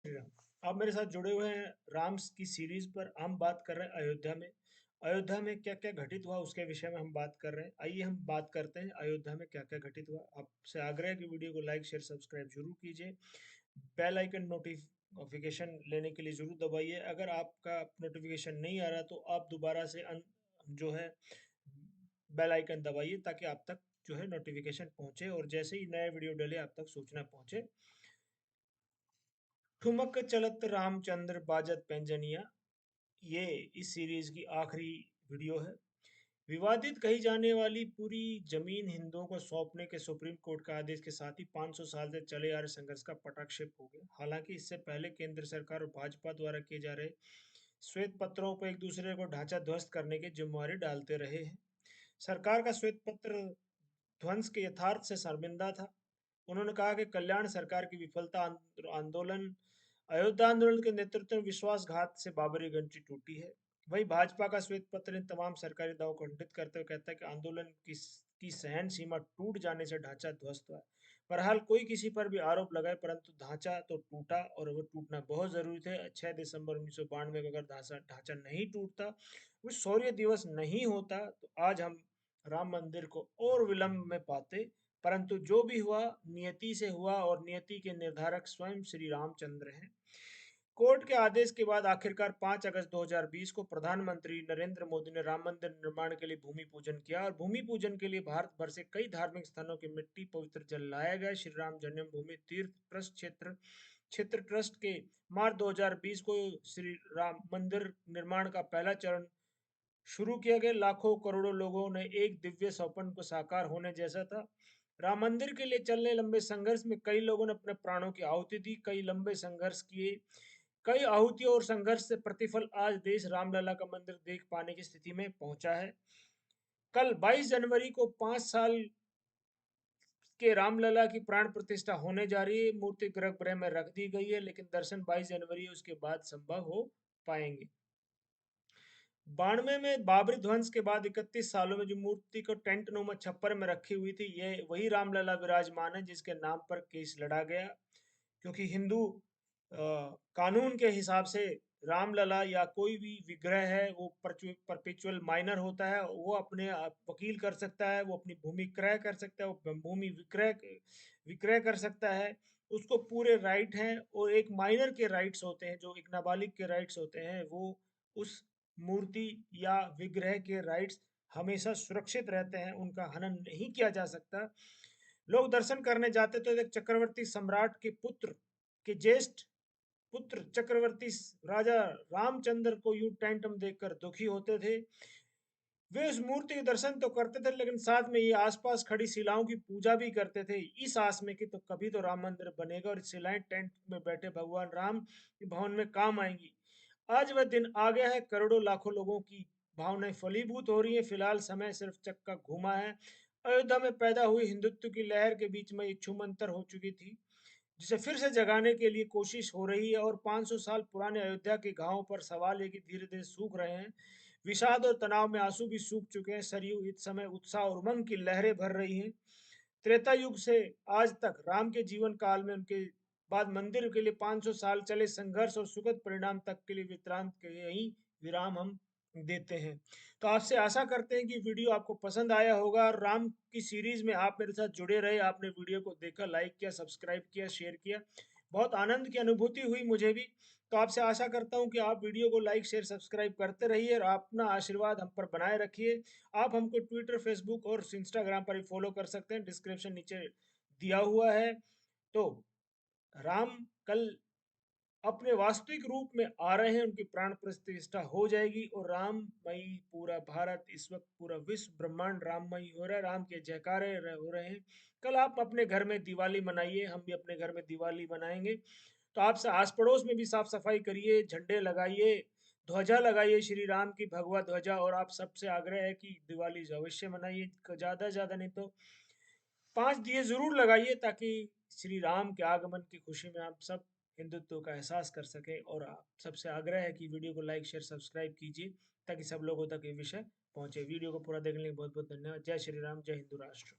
आप मेरे साथ जुड़े हुए हैं राम्स की सीरीज पर। हम बात कर रहे हैं अयोध्या में क्या क्या घटित हुआ उसके विषय में हम बात कर रहे हैं। आइए हम बात करते हैं अयोध्या में क्या क्या घटित हुआ। आपसे आग्रह है कि वीडियो को लाइक शेयर सब्सक्राइब जरूर कीजिए। बेल आइकन नोटिफिकेशन लेने के लिए जरूर दबाइए। अगर आपका नोटिफिकेशन नहीं आ रहा तो आप दोबारा से जो है बेल आइकन दबाइए ताकि आप तक जो है नोटिफिकेशन पहुंचे और जैसे ही नया वीडियो डले आप तक सूचना पहुंचे। ठुमक चलत रामचंद्र बाजत पैंजनिया, ये इस सीरीज की आखिरी वीडियो है। विवादित कही जाने वाली पूरी जमीन हिंदुओं को सौंपने के सुप्रीम कोर्ट का आदेश के साथ ही 500 साल से चले आ रहे संघर्ष का पटाक्षेप हो गया। हालांकि इससे पहले केंद्र सरकार और भाजपा द्वारा किए जा रहे श्वेत पत्रों पर एक दूसरे को ढांचा ध्वस्त करने की जिम्मेवारी डालते रहे हैं। सरकार का श्वेत पत्र ध्वंस के यथार्थ से शर्मिंदा था। उन्होंने कहा कि कल्याण सरकार की विफलता आंदोलन अयोध्या आंदोलन के नेतृत्व में विश्वासघात से बाबरी घंटी टूटी है। वहीं भाजपा का श्वेत पत्र इन तमाम सरकारी दावों को खंडित करते हुए कहता है कि आंदोलन की सहन सीमा टूट जाने से ढांचा ध्वस्त हुआ है। बहरहाल कोई किसी पर भी आरोप लगाए परंतु ढांचा तो टूटा और वो टूटना बहुत जरूरी थे। 6 दिसंबर 1992 को अगर ढांचा ढांचा नहीं टूटता, वो शौर्य दिवस नहीं होता, तो आज हम राम मंदिर को और विलंब में पाते। परंतु जो भी हुआ नियति से हुआ और नियति के निर्धारक स्वयं श्री रामचंद्र हैं। कोर्ट के आदेश के बाद आखिरकार 5 अगस्त 2020 को प्रधानमंत्री नरेंद्र मोदी ने राम मंदिर निर्माण के लिए भूमि पूजन किया और भूमि पूजन के लिए भारत भर से कई धार्मिक स्थानों की मिट्टी पवित्र जल लाया गया। श्री राम जन्मभूमि तीर्थ ट्रस्ट क्षेत्र ट्रस्ट के मार्च 2020 को श्री राम मंदिर निर्माण का पहला चरण शुरू किया गया। लाखों करोड़ों लोगों ने एक दिव्य स्वप्न को साकार होने जैसा था। राम मंदिर के लिए चलने लंबे संघर्ष में कई लोगों ने अपने प्राणों की आहुति दी, कई लंबे संघर्ष किए। कई आहुतियों और संघर्ष से प्रतिफल आज देश रामलला का मंदिर देख पाने की स्थिति में पहुंचा है। कल 22 जनवरी को 5 साल के रामलला की प्राण प्रतिष्ठा होने जा रही है। मूर्ति गर्भगृह में रख दी गई है, लेकिन दर्शन 22 जनवरी उसके बाद संभव हो पाएंगे। 92 में बाबरी ध्वंस के बाद 31 सालों में जो मूर्ति को टेंट नुमा छप्पर में रखी हुई थी, ये वही रामलला विराजमान है जिसके नाम पर केस लड़ा गया। क्योंकि हिंदू कानून के हिसाब से रामलला या कोई भी विग्रह है वो परपेचुअल माइनर होता है। वो अपने वकील कर सकता है, वो अपनी भूमि क्रय कर सकता है, वो भूमि विक्रय विक्रय कर सकता है। उसको पूरे राइट हैं और एक माइनर के राइट्स होते हैं, जो एक नाबालिग के राइट्स होते हैं। वो उस मूर्ति या विग्रह के राइट्स हमेशा सुरक्षित रहते हैं, उनका हनन नहीं किया जा सकता। लोग दर्शन करने जाते तो एक चक्रवर्ती सम्राट के पुत्र के ज्येष्ठ पुत्र चक्रवर्ती राजा रामचंद्र को यूं टेंटम देखकर दुखी होते थे। वे उस मूर्ति के दर्शन तो करते थे, लेकिन साथ में ये आसपास खड़ी शिलाओं की पूजा भी करते थे, इस आस में कि तो कभी तो राम मंदिर बनेगा और शिलाएं टेंट में बैठे भगवान राम के भवन में काम आएंगी। आज वह दिन आ गया है। करोड़ों लाखों लोगों की भावनाएं फलीभूत हो रही है। फिलहाल समय सिर्फ चक्का घूमा है। अयोध्या में पैदा हुई हिंदुत्व की लहर के बीच में ये छूमंतर हो चुकी थी, जिसे फिर से जगाने के लिए कोशिश हो रही है। और 500 साल पुराने अयोध्या के घावों पर सवाल है कि धीरे धीरे सूख रहे हैं। विषाद और तनाव में आंसू भी सूख चुके हैं। सरयू इस समय उत्साह और उमंग की लहरें भर रही हैं। त्रेता युग से आज तक राम के जीवन काल में उनके बाद मंदिर के लिए 500 साल चले संघर्ष और सुखद परिणाम तक के लिए वित्रांत के यही विराम हम देते हैं। तो आपसे आशा करते हैं कि वीडियो आपको पसंद आया होगा। राम की सीरीज में आप मेरे साथ जुड़े रहे, आपने वीडियो को देखा, लाइक किया, सब्सक्राइब किया, शेयर किया। बहुत आनंद की अनुभूति हुई मुझे भी। तो आपसे आशा करता हूं कि आप वीडियो को लाइक शेयर सब्सक्राइब करते रहिए और अपना आशीर्वाद हम पर बनाए रखिए। आप हमको ट्विटर फेसबुक और इंस्टाग्राम पर भी फॉलो कर सकते हैं, डिस्क्रिप्शन नीचे दिया हुआ है। तो राम कल अपने वास्तविक रूप में आ रहे हैं, उनकी प्राण प्रतिष्ठा हो जाएगी और राममयी पूरा भारत, इस वक्त पूरा विश्व ब्रह्मांड राममयी हो रहा है। राम के जयकारे हो रहे हैं। कल आप अपने घर में दिवाली मनाइए, हम भी अपने घर में दिवाली मनाएंगे। तो आप आस पड़ोस में भी साफ सफाई करिए, झंडे लगाइए, ध्वजा लगाइए, श्री राम की भगवा ध्वजा। और आप सबसे आग्रह है कि दिवाली अवश्य मनाइए, ज्यादा ज्यादा नहीं तो 5 दिए जरूर लगाइए, ताकि श्री राम के आगमन की खुशी में आप सब हिंदुत्व का एहसास कर सके। और आप सबसे आग्रह है कि वीडियो को लाइक शेयर सब्सक्राइब कीजिए ताकि सब लोगों तक ये विषय पहुंचे। वीडियो को पूरा देखने के लिए बहुत बहुत धन्यवाद। जय श्री राम, जय हिंदू राष्ट्र।